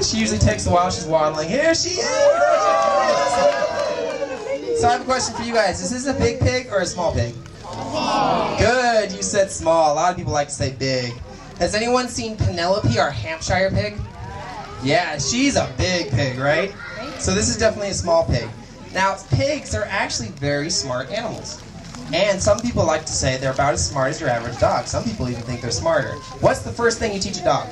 She usually takes a while. She's waddling. Here she is! So I have a question for you guys. Is this a big pig or a small pig? Good, you said small. A lot of people like to say big. Has anyone seen Penelope, our Hampshire pig? Yeah, she's a big pig, right? So this is definitely a small pig. Now, pigs are actually very smart animals. And some people like to say they're about as smart as your average dog. Some people even think they're smarter. What's the first thing you teach a dog?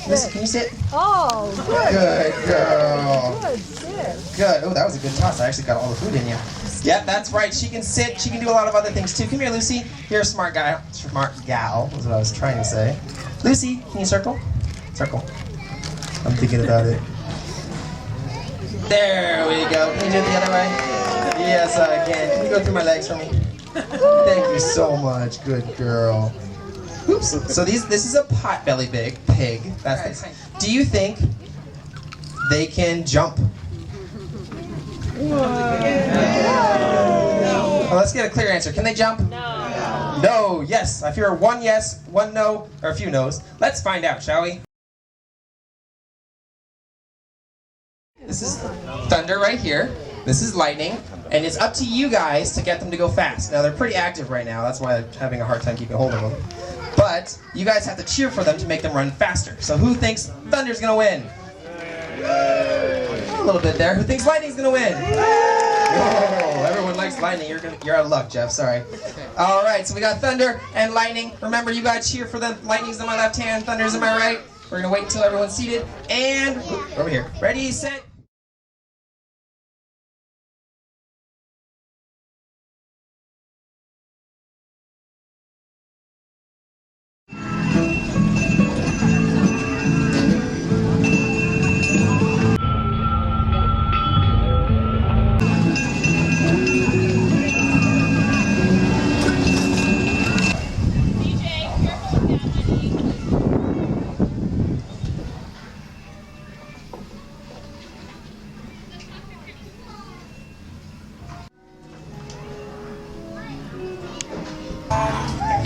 Listen, can you sit? Oh, good. Good girl. Good, sit. Good. Oh, that was a good toss. I actually got all the food in you. Yep, that's right. She can sit. She can do a lot of other things too. Come here, Lucy. You're a smart guy. Smart gal is what I was trying to say. Lucy, can you circle? Circle. I'm thinking about it. There we go. Can you do it the other way? Yes, I can. Can you go through my legs for me? Thank you so much. Good girl. Oops. So this is a pot-belly pig. That's it. Do you think they can jump? Well, let's get a clear answer. Can they jump? No. No. Yes. I hear one yes, one no, or a few no's. Let's find out, shall we? This is thunder right here. This is lightning. And it's up to you guys to get them to go fast. Now, they're pretty active right now. That's why I'm having a hard time keeping hold of them. But you guys have to cheer for them to make them run faster. So who thinks thunder's going to win? A little bit there. Who thinks lightning's going to win? Whoa, everyone likes lightning. You're out of luck, Jeff. Sorry. All right, so we got thunder and lightning. Remember, you guys cheer for them. Lightning's on my left hand. Thunder's on my right. We're going to wait until everyone's seated. And over here. Ready, set.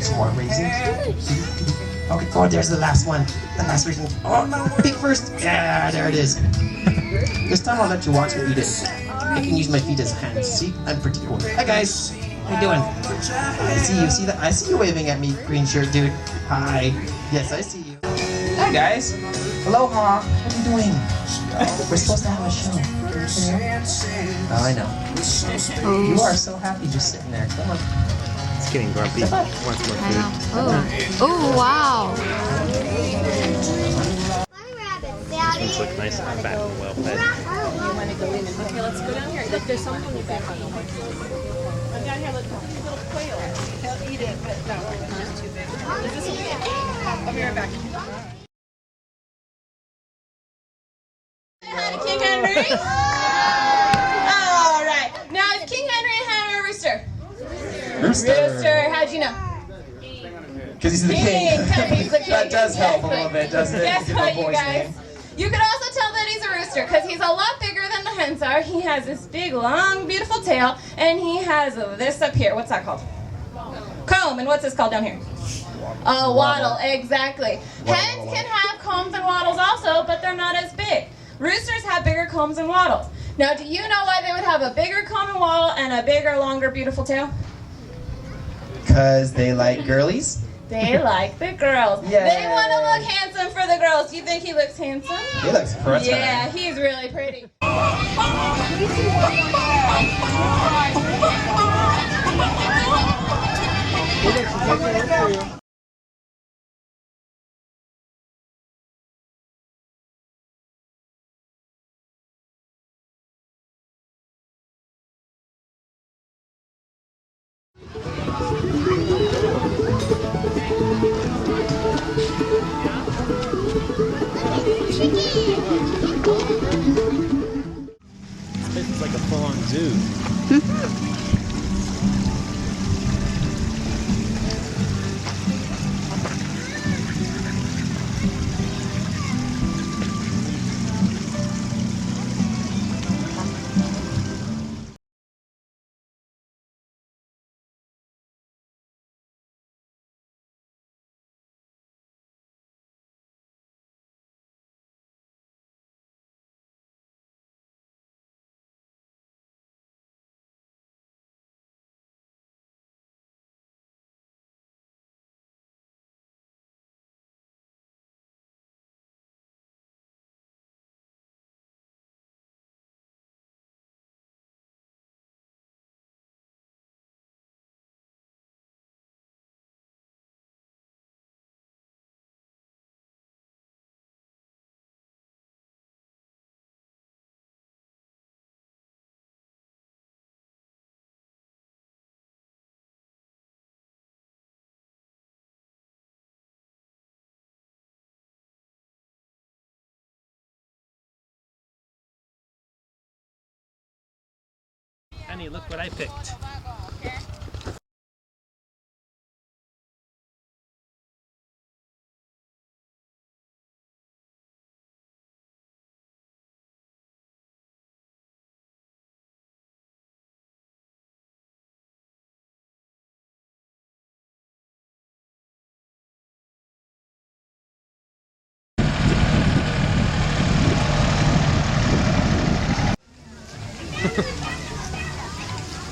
Some more raisins. Okay, oh, there's the last one. The last raisin. Oh, pick first. Yeah, there it is. This time I'll let you watch me eat it. I can use my feet as hands. See, I'm pretty cool. Hi guys, how you doing? I see you. See that? I see you waving at me, green shirt dude. Hi. Yes, I see you. Hi guys. Aloha. What are you doing? We're supposed to have a show. Oh, I know. You are so happy just sitting there. Come on. Getting grumpy. Wants more food. Oh, wow. These look nice and fat and well fed. Okay, let's go down here. Look, there's some on the back. Down here, look, little quail. He'll eat it, but no, it's too big. This will be it. I'll be right back. King Henry? All right. Now, is King Henry a hen or a rooster? Rooster. How'd you know? Because he's the king. He's the king. That does help a little bit, doesn't it? Guess Give what, the you boy's guys? name. You could also tell that he's a rooster because he's a lot bigger than the hens are. He has this big, long, beautiful tail, and he has this up here. What's that called? Comb. And what's this called down here? A wattle. Exactly. Hens can have combs and wattles also, but they're not as big. Roosters have bigger combs and wattles. Now, do you know why they would have a bigger comb and wattle and a bigger, longer, beautiful tail? Because they like girlies? They like the girls. Yay. They want to look handsome for the girls. Do you think he looks handsome? He looks pretty. Yeah, he's really pretty. This is like a full-on zoo. Honey, look what I picked.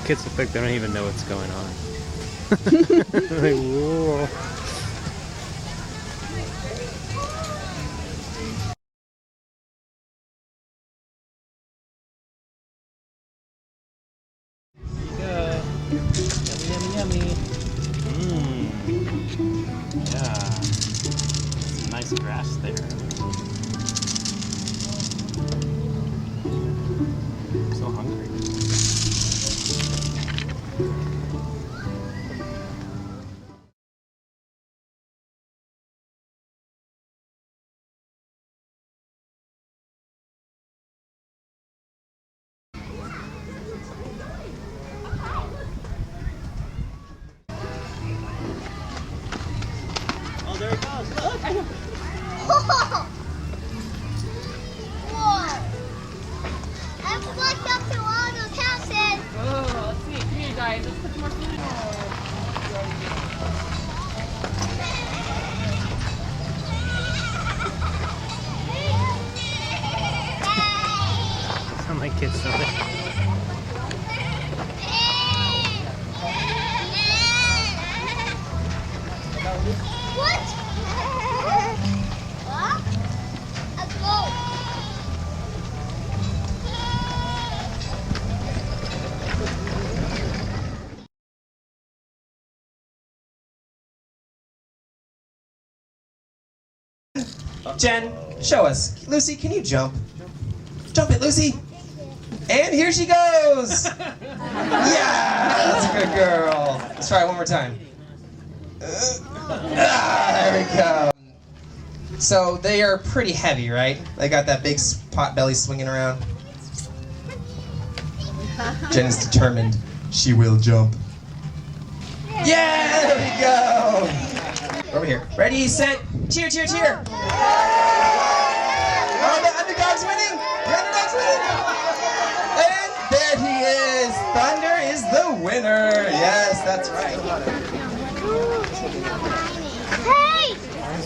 Kids look like they don't even know what's going on. Like, whoa. There you go. Yummy, yummy, yummy. Mmm. Yeah. Some nice grass there. I'm so hungry. Oh, there it goes. Look. Whoa! I'm walked up to all those houses. Oh, let's see. Come here, guys. Let's put some more food in. Sound like kids, don't they? What? What? A goat. Jen, show us. Lucy, can you jump? Jump it, Lucy. And here she goes. Yeah, that's a good girl. Let's try it one more time. There we go. So they are pretty heavy, right? They got that big pot belly swinging around. Jen is determined. She will jump. Yeah, there we go. Over here. Ready, set, cheer, cheer, cheer. Oh, the underdog's winning. The underdog's winning. And there he is. Thunder is the winner. Yes, that's right. Hey!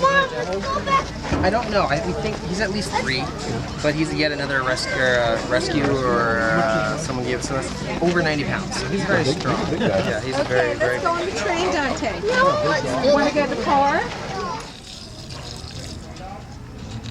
Mom, let's go back. I don't know. We think he's at least 3, but he's yet another rescue or someone gave us over 90 pounds. So he's very strong. Yeah, he's Okay, very, very. let's go on the train, Dante. No, let's do Want to get in the car?